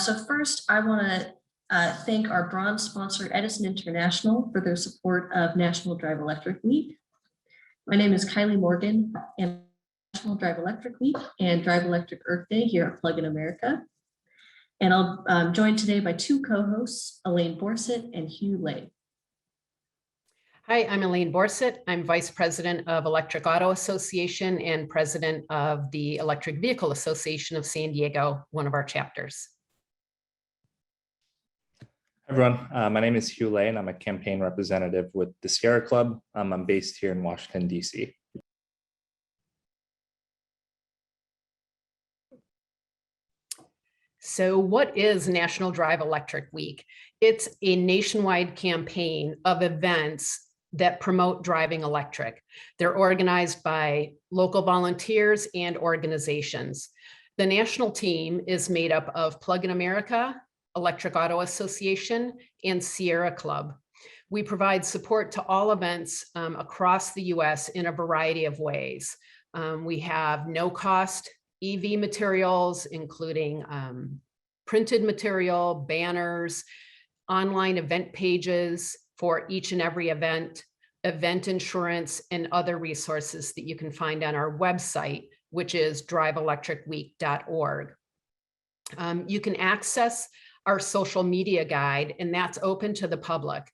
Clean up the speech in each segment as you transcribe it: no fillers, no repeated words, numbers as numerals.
So first, I want to thank our bronze sponsor, Edison International, for their support of National Drive Electric Week. My name is Kylie Morgan, and National Drive Electric Week and Drive Electric Earth Day here at Plug in America. And I'm joined today by two co-hosts, Elaine Borsett and Hugh Lay. Hi, I'm Elaine Borsett. I'm Vice President of Electric Auto Association and President of the Electric Vehicle Association of San Diego, one of our chapters. Hi everyone, my name is Hugh Lay and I'm a campaign representative with the Sierra Club. I'm based here in Washington, D.C. So what is National Drive Electric Week? It's a nationwide campaign of events that promote driving electric. They're organized by local volunteers and organizations. The national team is made up of Plug in America, Electric Auto Association, and Sierra Club. We provide support to all events across the US in a variety of ways. We have no-cost EV materials, including printed material, banners, online event pages for each and every event, event insurance, and other resources that you can find on our website, which is driveelectricweek.org. You can access our social media guide, and that's open to the public.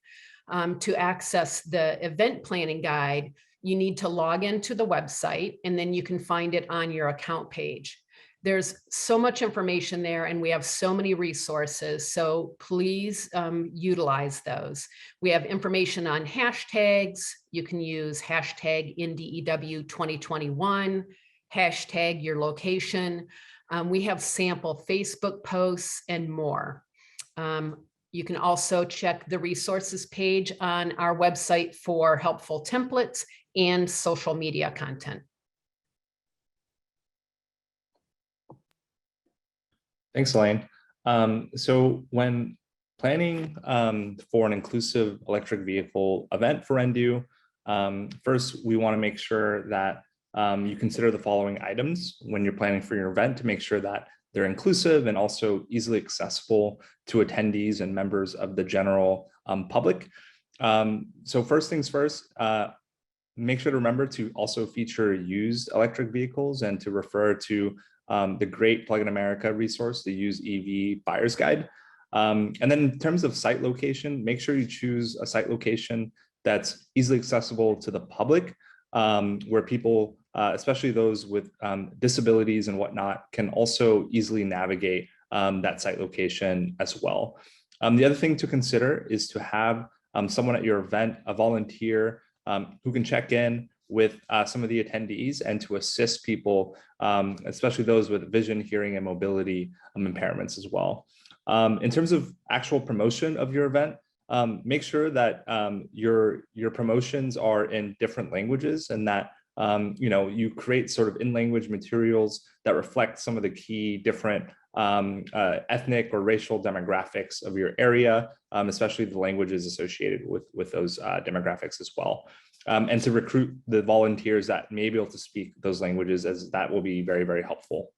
To access the event planning guide, you need to log into the website, and then you can find it on your account page. There's so much information there, and we have so many resources, so please utilize those. We have information on hashtags. You can use hashtag IndyEW 2021, hashtag your location. We have sample Facebook posts and more. You can also check the resources page on our website for helpful templates and social media content. Thanks, Elaine. So when planning for an inclusive electric vehicle event for NDU, first we want to make sure that you consider the following items when you're planning for your event to make sure that they're inclusive and also easily accessible to attendees and members of the general public. So first things first, make sure to remember to also feature used electric vehicles and to refer to the great Plug in America resource, the Used EV Buyer's Guide. And then in terms of site location, make sure you choose a site location that's easily accessible to the public, where people, especially those with disabilities and whatnot, can also easily navigate that site location as well. The other thing to consider is to have someone at your event, a volunteer who can check in with some of the attendees and to assist people, especially those with vision, hearing, and mobility impairments as well. In terms of actual promotion of your event, make sure that your promotions are in different languages and that you create sort of in-language materials that reflect some of the key different ethnic or racial demographics of your area, especially the languages associated with those demographics as well. And to recruit the volunteers that may be able to speak those languages, as that will be very, very helpful.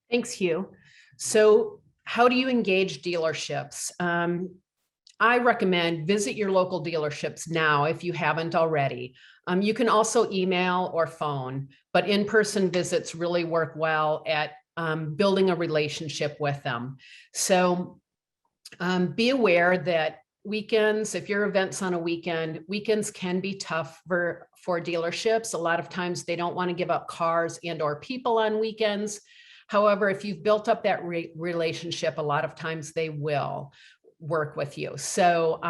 Thanks, Hugh. So how do you engage dealerships? I recommend visit your local dealerships now if you haven't already. You can also email or phone, but in-person visits really work well at building a relationship with them. So be aware that weekends, if your event's on a weekend, weekends can be tough for dealerships. A lot of times they don't want to give up cars and or people on weekends. However, if you've built up that relationship, a lot of times they will work with you. So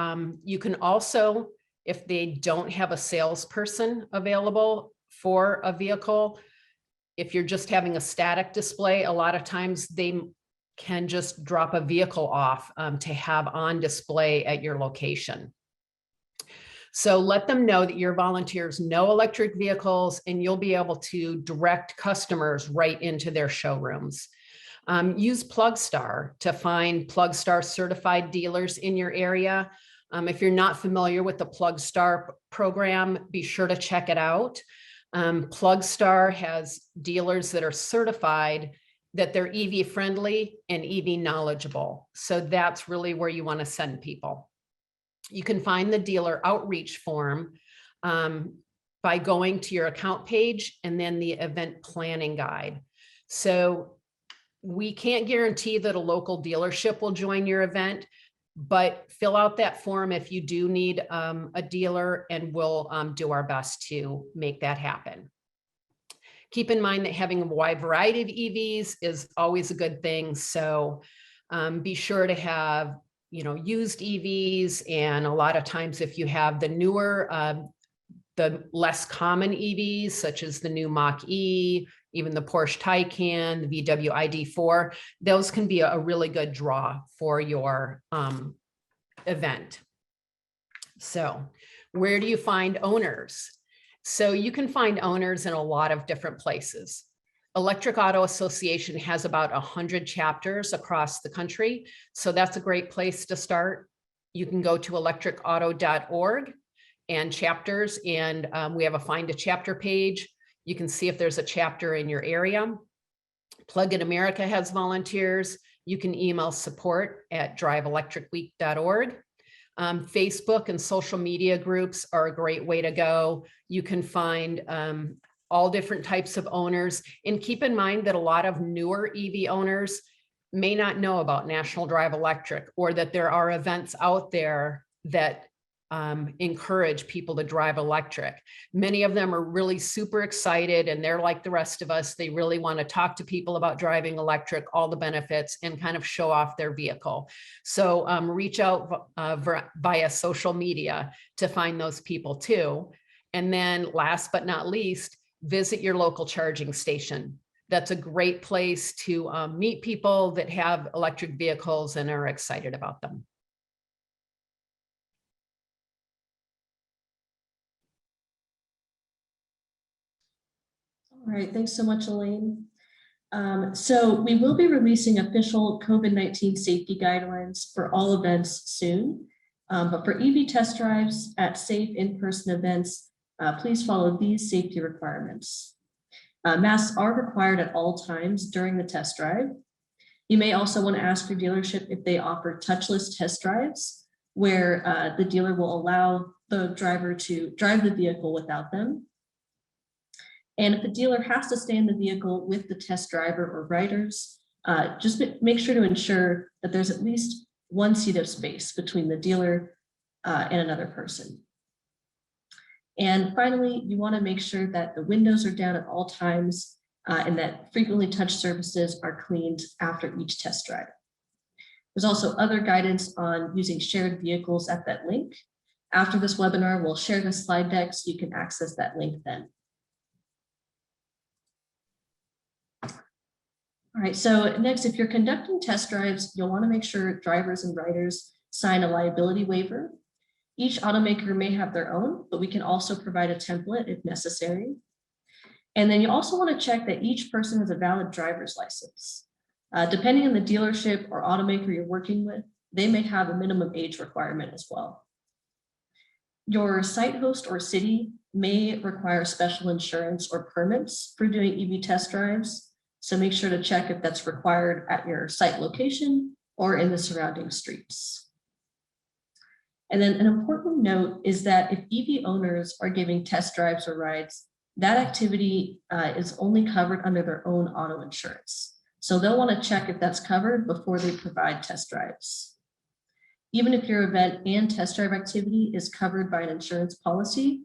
you can also, if they don't have a salesperson available for a vehicle, if you're just having a static display, a lot of times they can just drop a vehicle off to have on display at your location. So let them know that your volunteers know electric vehicles and you'll be able to direct customers right into their showrooms. Use PlugStar to find PlugStar certified dealers in your area. If you're not familiar with the PlugStar program, be sure to check it out. PlugStar has dealers that are certified that they're EV friendly and EV knowledgeable. So that's really where you want to send people. You can find the dealer outreach form by going to your account page and then the event planning guide. So we can't guarantee that a local dealership will join your event, but fill out that form if you do need a dealer, and we'll do our best to make that happen. Keep in mind that having a wide variety of EVs is always a good thing. So be sure to have, used EVs. And a lot of times if you have the newer, the less common EVs, such as the new Mach-E, even the Porsche Taycan, the VW ID4, those can be a really good draw for your event. So where do you find owners? So you can find owners in a lot of different places. Electric Auto Association has about 100 chapters across the country. So that's a great place to start. You can go to electricauto.org and chapters, and we have a find a chapter page. You can see if there's a chapter in your area. Plug in America has volunteers. You can email support@driveelectricweek.org. Facebook and social media groups are a great way to go. You can find all different types of owners. And keep in mind that a lot of newer EV owners may not know about National Drive Electric, or that there are events out there that encourage people to drive electric. Many of them are really super excited, and they're like the rest of us. They really want to talk to people about driving electric, all the benefits, and kind of show off their vehicle. So reach out via social media to find those people too. And then last but not least, visit your local charging station. That's a great place to meet people that have electric vehicles and are excited about them. All right, thanks so much, Elaine. So we will be releasing official COVID-19 safety guidelines for all events soon. But for EV test drives at safe in-person events, please follow these safety requirements. Masks are required at all times during the test drive. You may also want to ask your dealership if they offer touchless test drives, where the dealer will allow the driver to drive the vehicle without them. And if the dealer has to stay in the vehicle with the test driver or riders, just make sure to ensure that there's at least one seat of space between the dealer and another person. And finally, you want to make sure that the windows are down at all times and that frequently touched surfaces are cleaned after each test drive. There's also other guidance on using shared vehicles at that link. After this webinar, we'll share the slide deck so you can access that link then. All right, so next, if you're conducting test drives, you'll want to make sure drivers and riders sign a liability waiver. Each automaker may have their own, but we can also provide a template if necessary. And then you also want to check that each person has a valid driver's license. Depending on the dealership or automaker you're working with, they may have a minimum age requirement as well. Your site host or city may require special insurance or permits for doing EV test drives. So make sure to check if that's required at your site location or in the surrounding streets. And then an important note is that if EV owners are giving test drives or rides, that activity is only covered under their own auto insurance. So they'll want to check if that's covered before they provide test drives. Even if your event and test drive activity is covered by an insurance policy,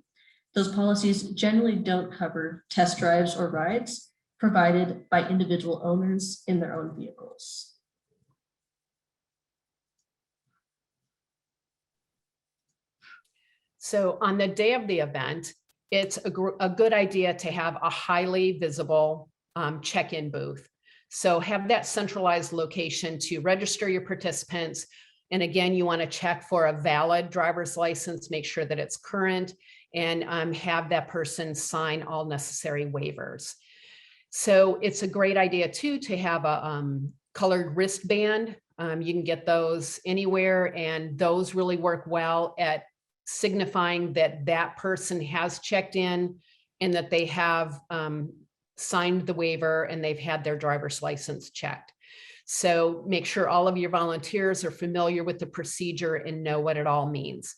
those policies generally don't cover test drives or rides provided by individual owners in their own vehicles. So on the day of the event, it's a good idea to have a highly visible check-in booth. So have that centralized location to register your participants. And again, you want to check for a valid driver's license, make sure that it's current, and have that person sign all necessary waivers. So it's a great idea too to have a colored wristband. You can get those anywhere, and those really work well at signifying that that person has checked in and that they have signed the waiver, and they've had their driver's license checked. So make sure all of your volunteers are familiar with the procedure and know what it all means.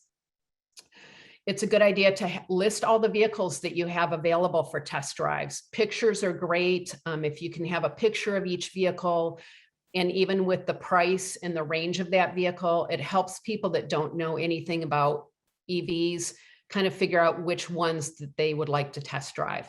It's a good idea to list all the vehicles that you have available for test drives. Pictures are great. If you can have a picture of each vehicle, and even with the price and the range of that vehicle, it helps people that don't know anything about EVs kind of figure out which ones that they would like to test drive.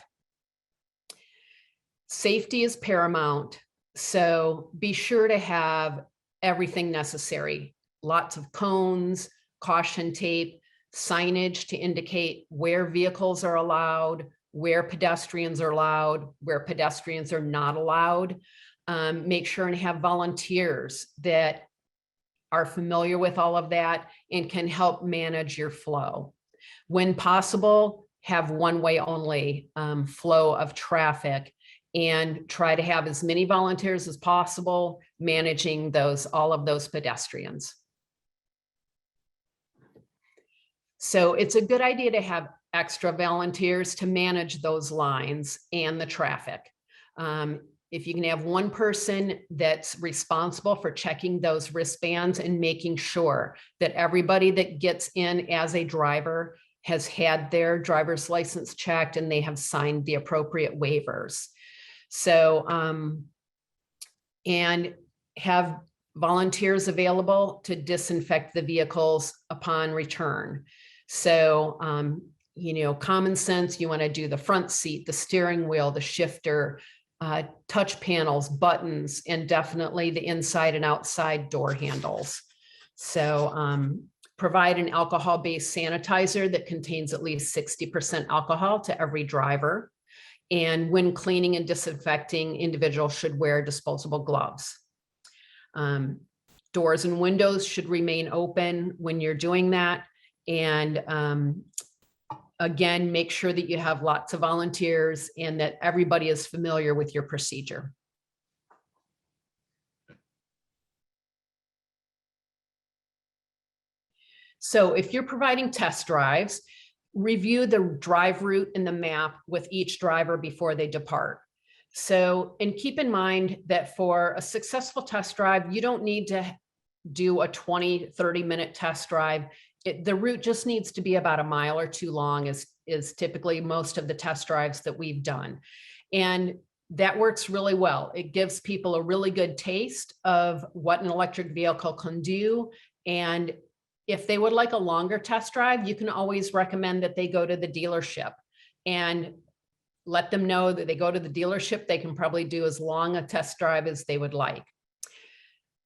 Safety is paramount, so be sure to have everything necessary. Lots of cones, caution tape, signage to indicate where vehicles are allowed, where pedestrians are allowed, where pedestrians are not allowed. Make sure and have volunteers that are familiar with all of that and can help manage your flow. When possible, have one-way only flow of traffic, and try to have as many volunteers as possible managing all of those pedestrians. So it's a good idea to have extra volunteers to manage those lines and the traffic. If you can have one person that's responsible for checking those wristbands and making sure that everybody that gets in as a driver has had their driver's license checked and they have signed the appropriate waivers. So, and have volunteers available to disinfect the vehicles upon return. So, common sense, you want to do the front seat, the steering wheel, the shifter, touch panels, buttons, and definitely the inside and outside door handles. So provide an alcohol-based sanitizer that contains at least 60% alcohol to every driver. And when cleaning and disinfecting, individuals should wear disposable gloves. Doors and windows should remain open when you're doing that. And again, make sure that you have lots of volunteers and that everybody is familiar with your procedure. So if you're providing test drives, review the drive route and the map with each driver before they depart. So, and keep in mind that for a successful test drive, you don't need to do a 20-30 minute test drive. The route just needs to be about a mile or two long, is typically most of the test drives that we've done. And that works really well. It gives people a really good taste of what an electric vehicle can do. And if they would like a longer test drive, you can always recommend that they go to the dealership and let them know that they go to the dealership. They can probably do as long a test drive as they would like.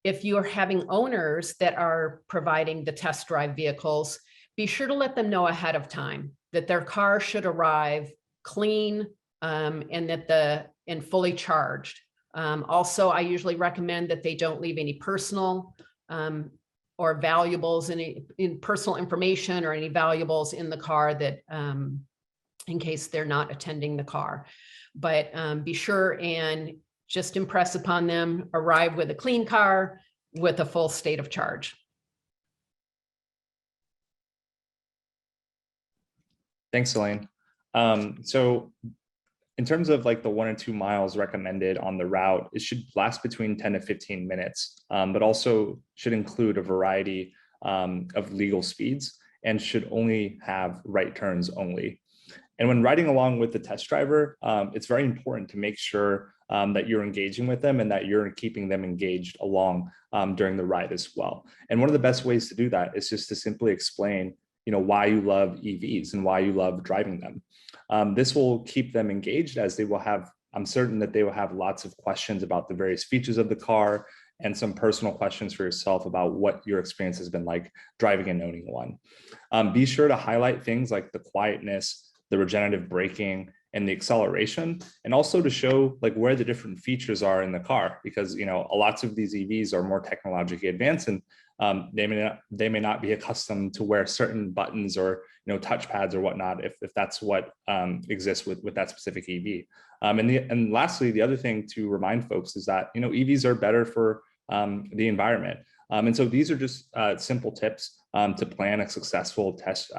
If you are having owners that are providing the test drive vehicles, be sure to let them know ahead of time that their car should arrive clean and fully charged. Also, I usually recommend that they don't leave any personal or valuables, in personal information or any valuables in the car that in case they're not attending the car. But be sure and just impress upon them, arrive with a clean car with a full state of charge. Thanks, Elaine. So in terms of like the 1 or 2 miles recommended on the route, it should last between 10 to 15 minutes, but also should include a variety of legal speeds and should only have right turns only. And when riding along with the test driver, it's very important to make sure that you're engaging with them and that you're keeping them engaged along during the ride as well. And one of the best ways to do that is just to simply explain, why you love EVs and why you love driving them. This will keep them engaged, as they will have, I'm certain that they will have lots of questions about the various features of the car and some personal questions for yourself about what your experience has been like driving and owning one. Be sure to highlight things like the quietness, the regenerative braking, and the acceleration, and also to show like where the different features are in the car, because lots of these EVs are more technologically advanced, and they may not be accustomed to wear certain buttons or touchpads or whatnot if that's what exists with that specific EV. And lastly, the other thing to remind folks is that EVs are better for the environment, and so these are just simple tips to plan a successful test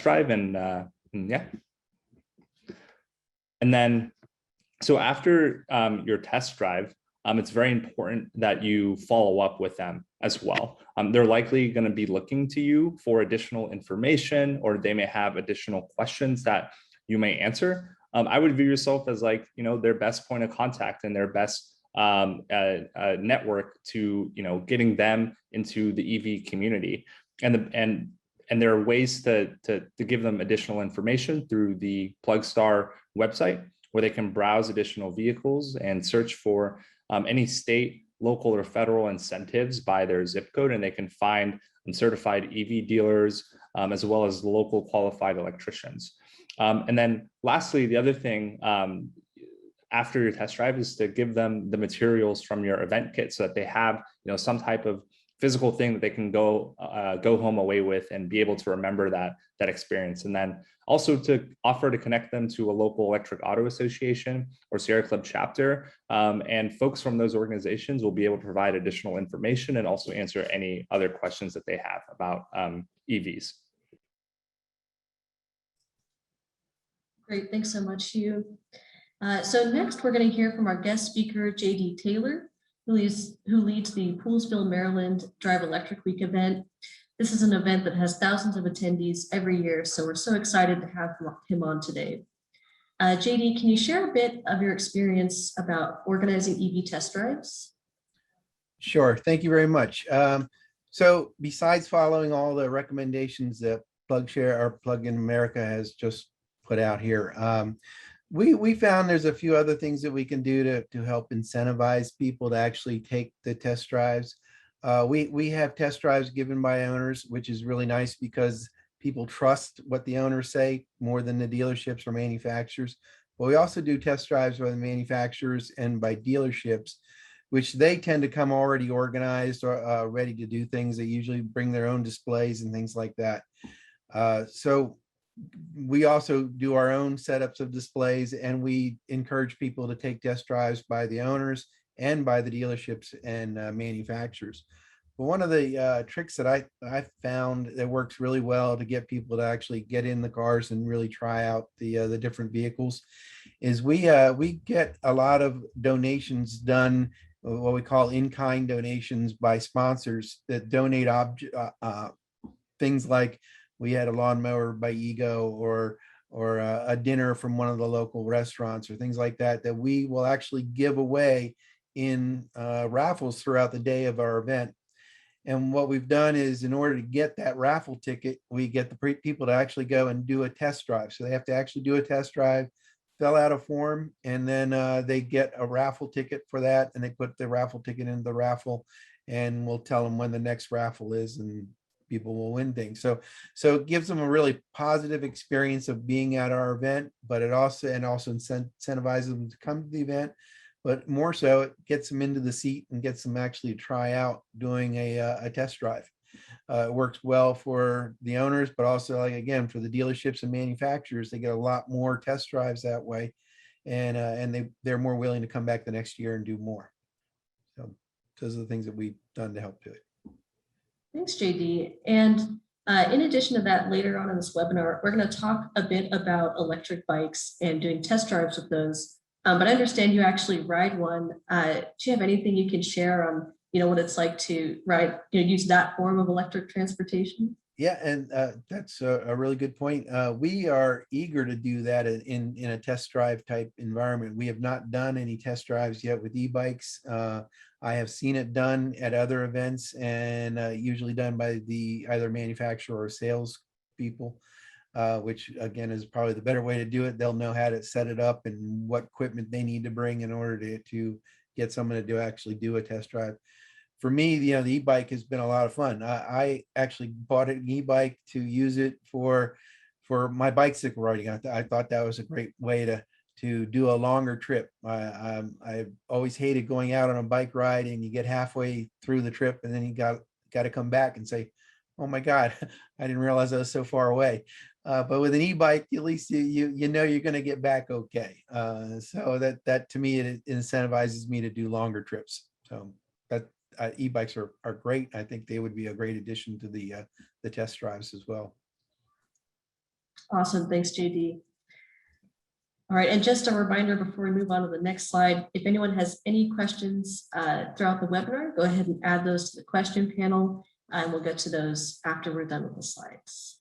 drive, and yeah. And then So after your test drive, it's very important that you follow up with them as well. They're likely going to be looking to you for additional information, or they may have additional questions that you may answer. I would view yourself as like, their best point of contact and their best network to, getting them into the EV community. And there are ways to give them additional information through the Plugstar website, where they can browse additional vehicles and search for any state, local, or federal incentives by their zip code, and they can find certified EV dealers as well as local qualified electricians. And then lastly, the other thing after your test drive is to give them the materials from your event kit so that they have some type of physical thing that they can go home away with and be able to remember that experience. And then also to offer to connect them to a local electric auto association or Sierra Club chapter. And folks from those organizations will be able to provide additional information and also answer any other questions that they have about EVs. Great, thanks so much, Hugh. So next, we're going to hear from our guest speaker, JD Taylor, who leads the Poolesville, Maryland Drive Electric Week event. This is an event that has thousands of attendees every year, so we're so excited to have him on today. JD, can you share a bit of your experience about organizing EV test drives? Sure, thank you very much. So besides following all the recommendations that PlugShare or Plug in America has just put out here, we found there's a few other things that we can do to help incentivize people to actually take the test drives. We have test drives given by owners, which is really nice because people trust what the owners say more than the dealerships or manufacturers. But we also do test drives by the manufacturers and by dealerships, which they tend to come already organized or ready to do things. They usually bring their own displays and things like that. So we also do our own setups of displays, and we encourage people to take test drives by the owners and by the dealerships and manufacturers. But one of the tricks that I found that works really well to get people to actually get in the cars and really try out the different vehicles is we get a lot of donations done, what we call in-kind donations by sponsors that donate things like we had a lawnmower by Ego or a dinner from one of the local restaurants or things like that, that we will actually give away in raffles throughout the day of our event. And what we've done is, in order to get that raffle ticket, we get the people to actually go and do a test drive. So they have to actually do a test drive, fill out a form, and then they get a raffle ticket for that. And they put the raffle ticket into the raffle, and we'll tell them when the next raffle is, and people will win things. So it gives them a really positive experience of being at our event, but it also incentivizes them to come to the event. But more so, it gets them into the seat and gets them actually to try out doing a test drive. It works well for the owners, but also, like, again, for the dealerships and manufacturers, they get a lot more test drives that way, and they're more willing to come back the next year and do more. So those are the things that we've done to help do it. Thanks, JD. And in addition to that, later on in this webinar, we're going to talk a bit about electric bikes and doing test drives with those. But I understand you actually ride one. Do you have anything you can share on, what it's like to ride, use that form of electric transportation? Yeah, and that's a really good point. We are eager to do that in a test drive type environment. We have not done any test drives yet with e-bikes. I have seen it done at other events, and usually done by the either manufacturer or sales people, which again is probably the better way to do it. They'll know how to set it up and what equipment they need to bring in order to get someone to actually do a test drive. For me, the e-bike has been a lot of fun. I actually bought an e-bike to use it for my bicycle riding. I thought that was a great way to do a longer trip. I've always hated going out on a bike ride and you get halfway through the trip and then you got to come back and say, oh my God, I didn't realize I was so far away. But with an e-bike, at least you know you're going to get back okay. So that to me, it incentivizes me to do longer trips. So that e-bikes are great. I think they would be a great addition to the test drives as well. Awesome. Thanks, JD. All right, and just a reminder before we move on to the next slide, if anyone has any questions throughout the webinar, go ahead and add those to the question panel, and we'll get to those after we're done with the slides.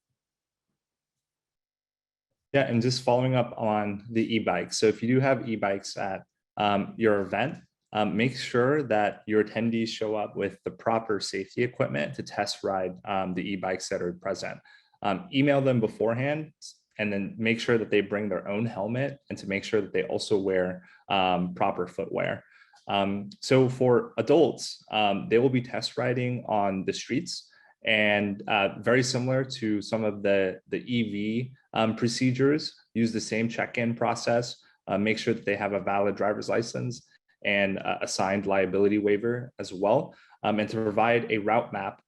Yeah, and just following up on the e-bikes. So if you do have e-bikes at your event, make sure that your attendees show up with the proper safety equipment to test ride the e-bikes that are present. Email them beforehand, and then make sure that they bring their own helmet, and to make sure that they also wear proper footwear. So for adults, they will be test riding on the streets, and very similar to some of the EV procedures, use the same check-in process, make sure that they have a valid driver's license and a signed liability waiver as well, and to provide a route map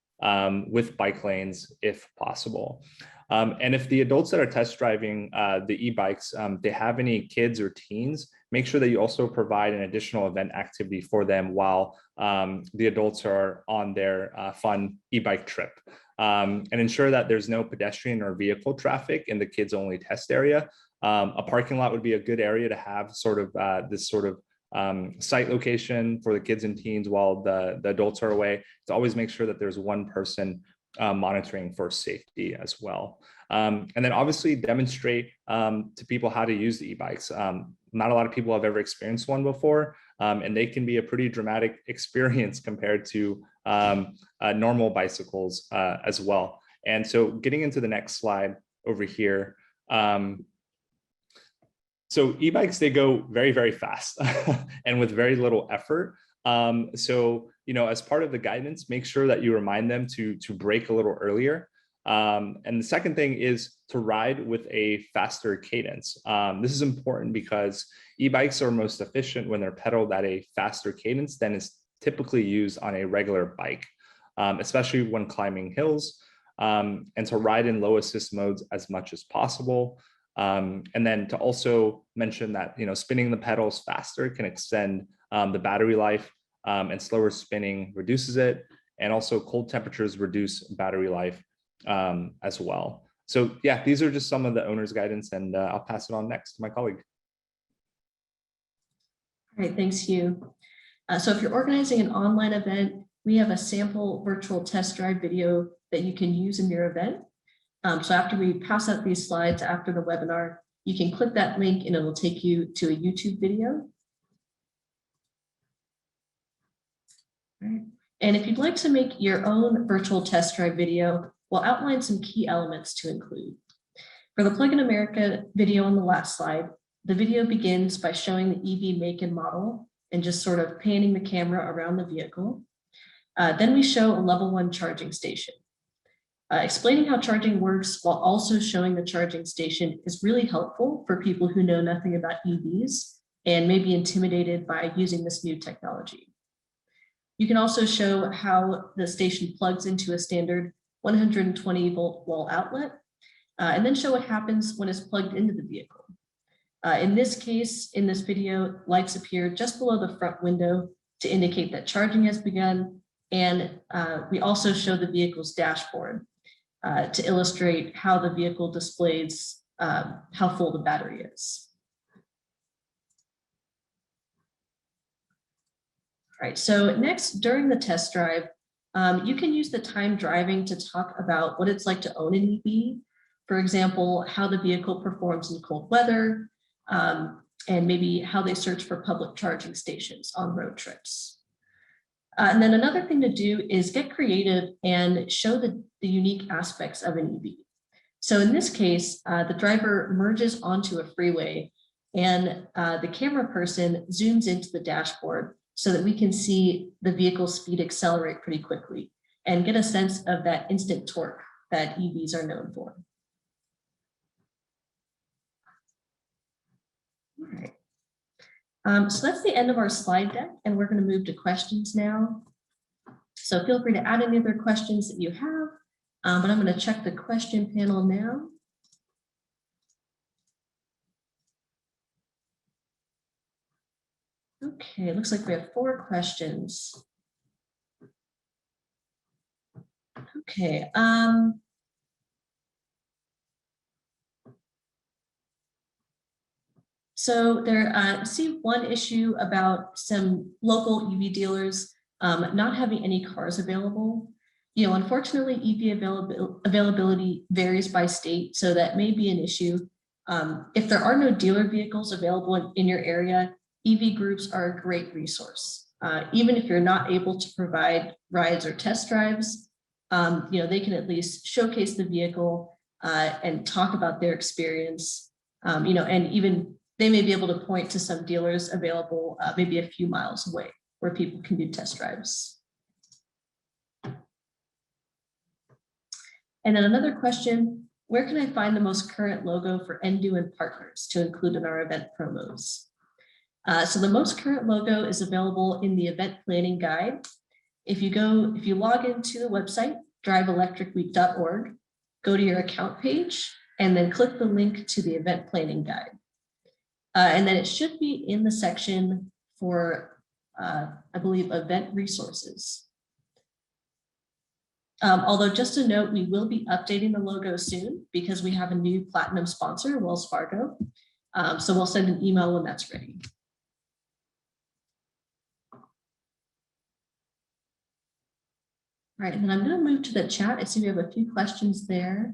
with bike lanes if possible. And if the adults that are test driving the e-bikes, they have any kids or teens, make sure that you also provide an additional event activity for them while the adults are on their fun e-bike trip. And ensure that there's no pedestrian or vehicle traffic in the kids only test area. A parking lot would be a good area to have sort of this sort of site location for the kids and teens while the adults are away. To always make sure that there's one person monitoring for safety as well. And then obviously demonstrate to people how to use the e-bikes. Not a lot of people have ever experienced one before, and they can be a pretty dramatic experience compared to normal bicycles as well. And so getting into the next slide over here. So e-bikes, they go very, very fast and with very little effort. So, you know, as part of the guidance, make sure that you remind them to brake a little earlier. And the second thing is to ride with a faster cadence. This is important because e-bikes are most efficient when they're pedaled at a faster cadence than is typically used on a regular bike, especially when climbing hills, and to ride in low assist modes as much as possible. And then to also mention that, you know, spinning the pedals faster can extend the battery life, and slower spinning reduces it. And also cold temperatures reduce battery life as well. So yeah, these are just some of the owner's guidance, and I'll pass it on next to my colleague. All right, thanks, Hugh. So if you're organizing an online event, we have a sample virtual test drive video that you can use in your event. So after we pass out these slides after the webinar, you can click that link and it'll take you to a YouTube video. All right. And if you'd like to make your own virtual test drive video, we'll outline some key elements to include. For the Plug in America video on the last slide, the video begins by showing the EV make and model and just sort of panning the camera around the vehicle. Then we show a level 1 charging station. Explaining how charging works while also showing the charging station is really helpful for people who know nothing about EVs and may be intimidated by using this new technology. You can also show how the station plugs into a standard 120 volt wall outlet, and then show what happens when it's plugged into the vehicle. In this case, in this video, lights appear just below the front window to indicate that charging has begun. And we also show the vehicle's dashboard to illustrate how the vehicle displays how full the battery is. All right, so next, during the test drive, you can use the time driving to talk about what it's like to own an EV. For example, how the vehicle performs in cold weather, and maybe how they search for public charging stations on road trips. And then another thing to do is get creative and show the unique aspects of an EV. So in this case, the driver merges onto a freeway and the camera person zooms into the dashboard so that we can see the vehicle speed accelerate pretty quickly and get a sense of that instant torque that EVs are known for. All right. So that's the end of our slide deck, and we're going to move to questions now. So feel free to add any other questions that you have, but I'm going to check the question panel now. Okay, it looks like we have 4 questions. Okay. So there, see one issue about some local EV dealers not having any cars available. You know, unfortunately, EV availability varies by state, so that may be an issue. If there are no dealer vehicles available in your area, EV groups are a great resource. Even if you're not able to provide rides or test drives, you know, they can at least showcase the vehicle and talk about their experience. You know, and even they may be able to point to some dealers available maybe a few miles away where people can do test drives. And then another question, where can I find the most current logo for Endu and partners to include in our event promos? So the most current logo is available in the event planning guide. If you log into the website, driveelectricweek.org, go to your account page, and then click the link to the event planning guide. And then it should be in the section for, I believe, event resources. Although just a note, we will be updating the logo soon because we have a new platinum sponsor, Wells Fargo. So we'll send an email when that's ready. All right, and then I'm going to move to the chat. I see we have a few questions there.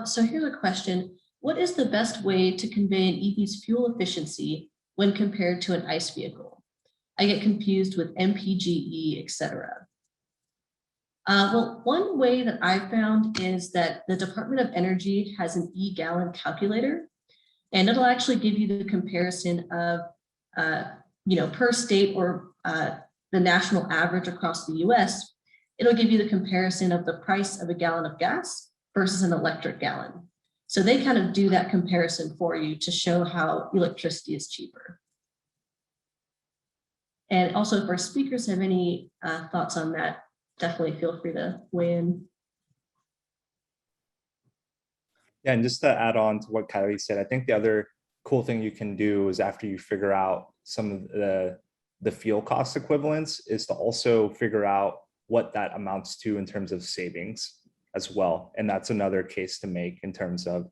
So here's a question. What is the best way to convey an EV's fuel efficiency when compared to an ICE vehicle? I get confused with MPGE, etc. Well, one way that I found is that the Department of Energy has an e-gallon calculator, and it'll actually give you the comparison of, you know, per state or the national average across the US. It'll give you the comparison of the price of a gallon of gas versus an electric gallon. So they kind of do that comparison for you to show how electricity is cheaper. And also, if our speakers have any thoughts on that, definitely feel free to weigh in. Yeah, and just to add on to what Kylie said, I think the other cool thing you can do is after you figure out some of the fuel cost equivalents is to also figure out what that amounts to in terms of savings as well. And that's another case to make in terms of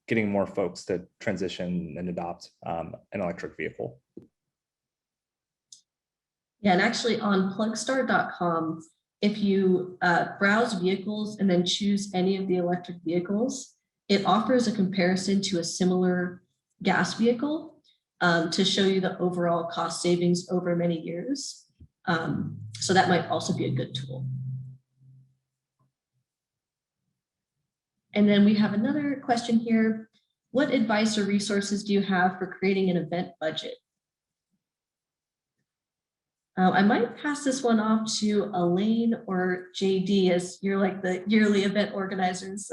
getting more folks to transition and adopt an electric vehicle. Yeah, and actually on plugstar.com, if you browse vehicles and then choose any of the electric vehicles, it offers a comparison to a similar gas vehicle to show you the overall cost savings over many years. So that might also be a good tool. And then we have another question here. What advice or resources do you have for creating an event budget? I might pass this one off to Elaine or JD, as you're like the yearly event organizers.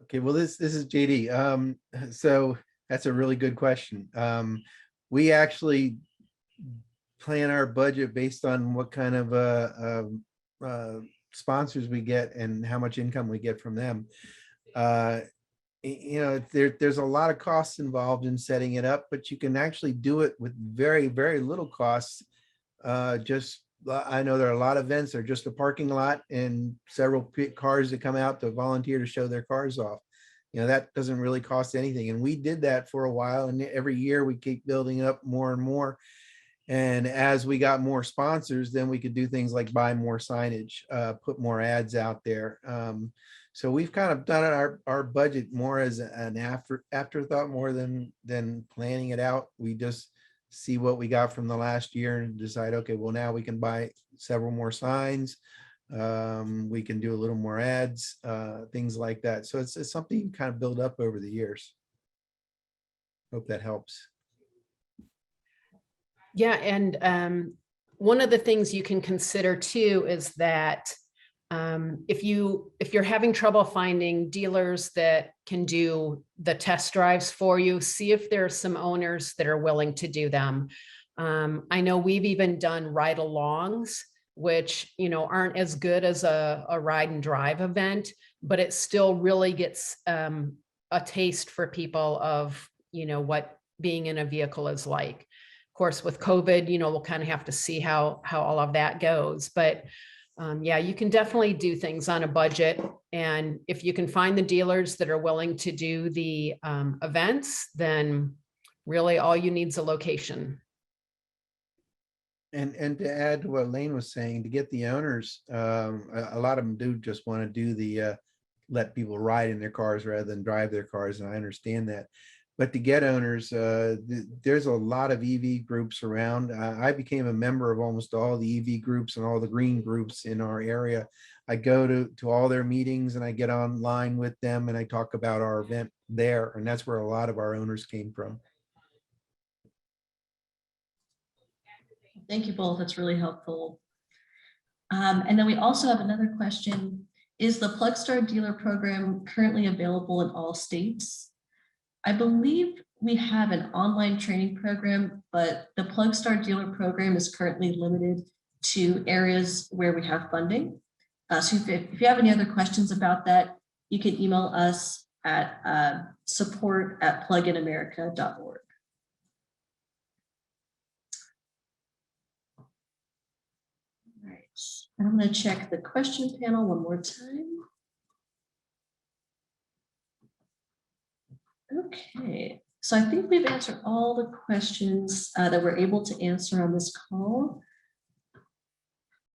Okay, well, this is JD. So that's a really good question. We actually plan our budget based on what kind of sponsors we get and how much income we get from them. You know, there's a lot of costs involved in setting it up, but you can actually do it with very, very little costs. I know there are a lot of events that are just a parking lot and several cars that come out to volunteer to show their cars off. You know, that doesn't really cost anything. And we did that for a while, and every year we keep building it up more and more. And as we got more sponsors, then we could do things like buy more signage, put more ads out there. So we've kind of done our budget more as an afterthought more than planning it out. We just see what we got from the last year and decide, okay, well, now we can buy several more signs. We can do a little more ads, things like that. So it's something you kind of build up over the years. Hope that helps. Yeah, and one of the things you can consider too is that if you're having trouble finding dealers that can do the test drives for you, see if there are some owners that are willing to do them. I know we've even done ride-alongs, which, you know, aren't as good as a ride and drive event, but it still really gets a taste for people of, you know, what being in a vehicle is like. Of course, with COVID, we'll kind of have to see how all of that goes. But yeah, you can definitely do things on a budget. And if you can find the dealers that are willing to do the events, then really all you need is a location. And to add to what Lane was saying, to get the owners, a lot of them do just want to do the let people ride in their cars rather than drive their cars, and I understand that. But to get owners, there's a lot of EV groups around. I became a member of almost all the EV groups and all the green groups in our area. I go to all their meetings and I get online with them and I talk about our event there, and that's where a lot of our owners came from. Thank you both. That's really helpful. And then we also have another question. Is the PlugStar dealer program currently available in all states? I believe we have an online training program, but the PlugStar dealer program is currently limited to areas where we have funding. So if you have any other questions about that, you can email us at support@pluginamerica.org. And I'm going to check the question panel one more time. Okay, so I think we've answered all the questions that we're able to answer on this call.